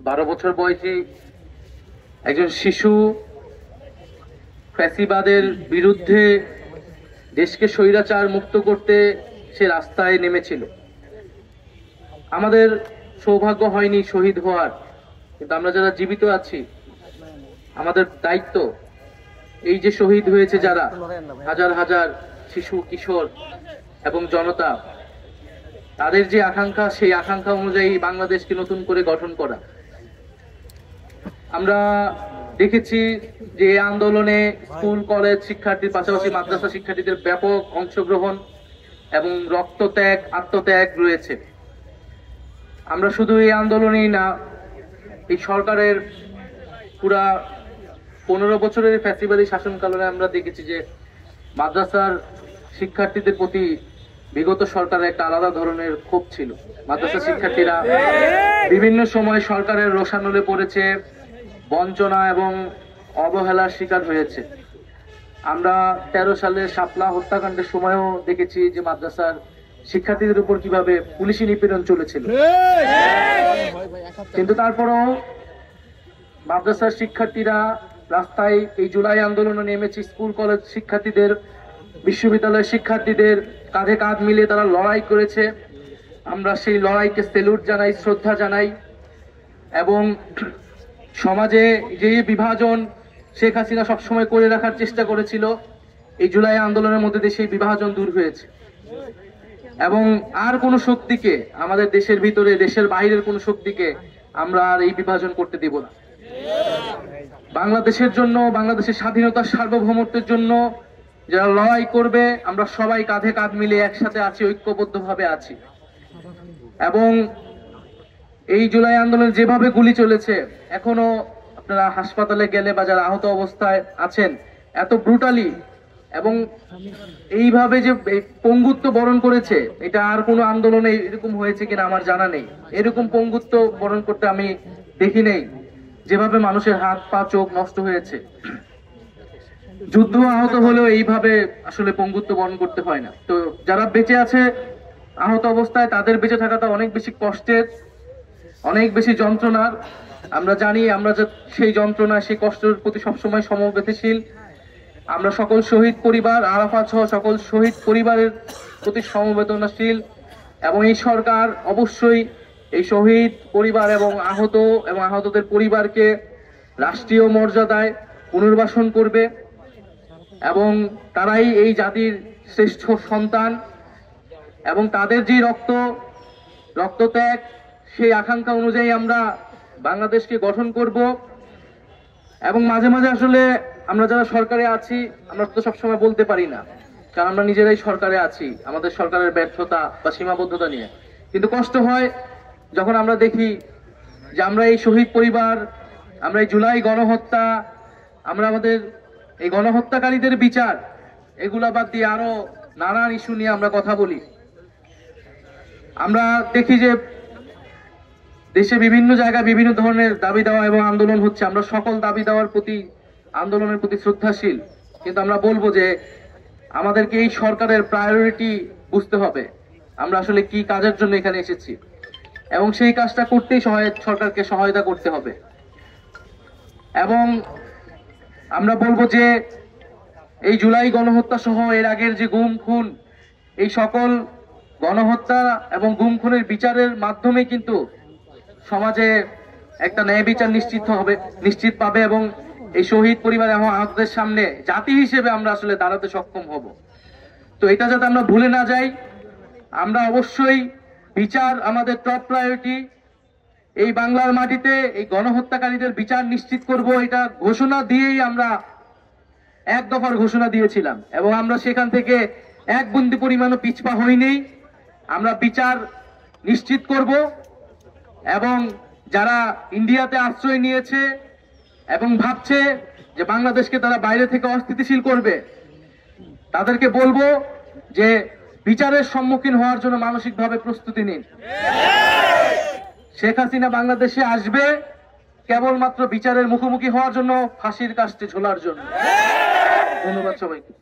12 বছর বয়সী একজন শিশু ফ্যাসিবাদের বিরুদ্ধে দেশকে স্বৈরাচার মুক্ত করতে সে রাস্তায় নেমেছিল। আমাদের সৌভাগ্য হয়নি শহীদ হওয়ার, কিন্তু আমরা যারা জীবিত আছি আমাদের দায়িত্ব এই যে শহীদ হয়েছে যারা হাজার হাজার শিশু, কিশোর এবং জনতা, তাদের যে আকাঙ্ক্ষা, সেই আকাঙ্ক্ষা অনুযায়ী বাংলাদেশকে নতুন করে গঠন করা। আমরা দেখেছি যে এই আন্দোলনে স্কুল কলেজ শিক্ষার্থীর পাশাপাশি মাদ্রাসা শিক্ষার্থীদের ব্যাপক অংশগ্রহণ এবং রক্তত্যাগ, আত্মত্যাগ রয়েছে। আমরা শুধু এই আন্দোলনেই না, এই সরকারের পুরা 15 বছরের ফ্যাসিবাদী শাসনকালে আমরা দেখেছি যে মাদ্রাসার শিক্ষার্থীদের প্রতি বিগত সরকারের একটা আলাদা ধরনের ক্ষোভ ছিল। মাদ্রাসা শিক্ষার্থীরা বিভিন্ন সময় সরকারের রোষানলে পড়েছে, বঞ্চনা এবং অবহেলার শিকার হয়েছে। আমরা 13 সালে শাপলা হত্যাকাণ্ডের সময়ও দেখেছি যে মাদ্রাসার শিক্ষার্থীদের উপর কিভাবে পুলিশি নিপীড়ন চলেছিল। কিন্তু তারপরও মাদ্রাসার শিক্ষার্থীরা রাস্তায় এই জুলাই আন্দোলনে নেমেছে। স্কুল কলেজ শিক্ষার্থীদের, বিশ্ববিদ্যালয়ের শিক্ষার্থীদের কাঁধে কাঁধ মিলিয়ে তারা লড়াই করেছে। আমরা সেই লড়াইকে স্যালুট জানাই, শ্রদ্ধা জানাই। এবং সমাজে যে বিভাজন শেখ হাসিনা সবসময় করে রাখার চেষ্টা করেছিল, এই জুলাই আন্দোলনের মধ্যে দিয়ে সেই বিভাজন দূর হয়েছে। এবং আর কোন শক্তিকে, আমাদের দেশের ভিতরে দেশের বাইরের কোন শক্তিকে আমরা আর এই বিভাজন করতে দিব না। বাংলাদেশের জন্য, বাংলাদেশের স্বাধীনতার সার্বভৌমত্বের জন্য যারা লড়াই করবে, আমরা সবাই কাঁধে কাঁধ মিলিয়ে একসাথে আছি, ঐক্যবদ্ধভাবে আছি। এবং এই জুলাই আন্দোলন যেভাবে গুলি চলেছে, এখনো আপনারা হাসপাতালে গেলে বা যারা আহত অবস্থায় আছেন, এত ব্রুটালি এবং এইভাবে যে পঙ্গুত্ব বরণ করেছে, এটা আর কোনো আন্দোলনে এরকম হয়েছে কিনা আমার জানা নেই। এরকম পঙ্গুত্ব বরণ করতে আমি দেখি নেই, যেভাবে মানুষের হাত পা চোখ নষ্ট হয়েছে। যুদ্ধ আহত হলেও এইভাবে আসলে পঙ্গুত্ব বরণ করতে হয় না। তো যারা বেঁচে আছে আহত অবস্থায়, তাদের বেঁচে থাকাটা অনেক বেশি কষ্টের, অনেক বেশি যন্ত্রণার। আমরা জানি, আমরা সেই যন্ত্রণা, সেই কষ্টের প্রতি সবসময় সমবেদনশীল। আমরা সকল শহীদ পরিবার, আরাফাত সহ সকল শহীদ পরিবারের প্রতি সমবেদনশীল। এবং এই সরকার অবশ্যই এই শহীদ পরিবার এবং আহতদের পরিবারকে রাষ্ট্রীয় মর্যাদায় পুনর্বাসন করবে। এবং তারাই এই জাতির শ্রেষ্ঠ সন্তান, এবং তাদের যে রক্তত্যাগ, সেই আকাঙ্ক্ষা অনুযায়ী আমরা বাংলাদেশকে গঠন করব। এবং মাঝে মাঝে আসলে আমরা যারা সরকারে আছি, আমরা তো সবসময় বলতে পারি না, কারণ আমরা নিজেরাই সরকারে আছি, আমাদের সরকারের ব্যর্থতা বা সীমাবদ্ধতা নিয়ে। কিন্তু কষ্ট হয় যখন আমরা দেখি যে আমরা এই শহীদ পরিবার, আমরা এই জুলাই গণহত্যা, আমরা আমাদের এই গণহত্যাকারীদের বিচার, এগুলা বাদ দিয়ে আরো নানান ইস্যু নিয়ে আমরা কথা বলি। আমরা দেখি যে দেশে বিভিন্ন জায়গায় বিভিন্ন ধরনের দাবি দেওয়া এবং আন্দোলন হচ্ছে। আমরা সকল দাবি দেওয়ার প্রতি, আন্দোলনের প্রতি শ্রদ্ধাশীল, কিন্তু আমরা বলবো যে আমাদেরকে এই সরকারের প্রায়োরিটি বুঝতে হবে, আমরা আসলে কি কাজের জন্য এখানে এসেছি, এবং সেই কাজটা করতেই সরকারকে সহায়তা করতে হবে। এবং আমরা বলবো যে এই জুলাই গণহত্যা সহ এর আগের যে গুম খুন, এই সকল গণহত্যা এবং গুম খুনের বিচারের মাধ্যমে কিন্তু সমাজে একটা ন্যায় বিচার নিশ্চিত পাবে। এবং এই শহীদ পরিবার এবং আহতদের সামনে জাতি হিসেবে আমরা আসলে দাঁড়াতে সক্ষম হব। তো এটা যাতে আমরা ভুলে না যাই, আমরা অবশ্যই বিচার আমাদের টপ প্রায়োরিটি। এই বাংলার মাটিতে এই গণহত্যাকারীদের বিচার নিশ্চিত করব, এটা ঘোষণা দিয়েই আমরা এক দফার ঘোষণা দিয়েছিলাম, এবং আমরা সেখান থেকে এক বিন্দু পরিমাণও পিছপা হইনি। আমরা বিচার নিশ্চিত করব। এবং যারা ইন্ডিয়াতে আশ্রয় নিয়েছে এবং ভাবছে যে বাংলাদেশকে তারা বাইরে থেকে অস্থিতিশীল করবে, তাদেরকে বলবো যে বিচারের সম্মুখীন হওয়ার জন্য মানসিকভাবে প্রস্তুতি নিন। শেখ হাসিনা বাংলাদেশে আসবে কেবলমাত্র বিচারের মুখোমুখি হওয়ার জন্য, ফাঁসির কাস্টে ঝোলার জন্য। ধন্যবাদ সবাইকে।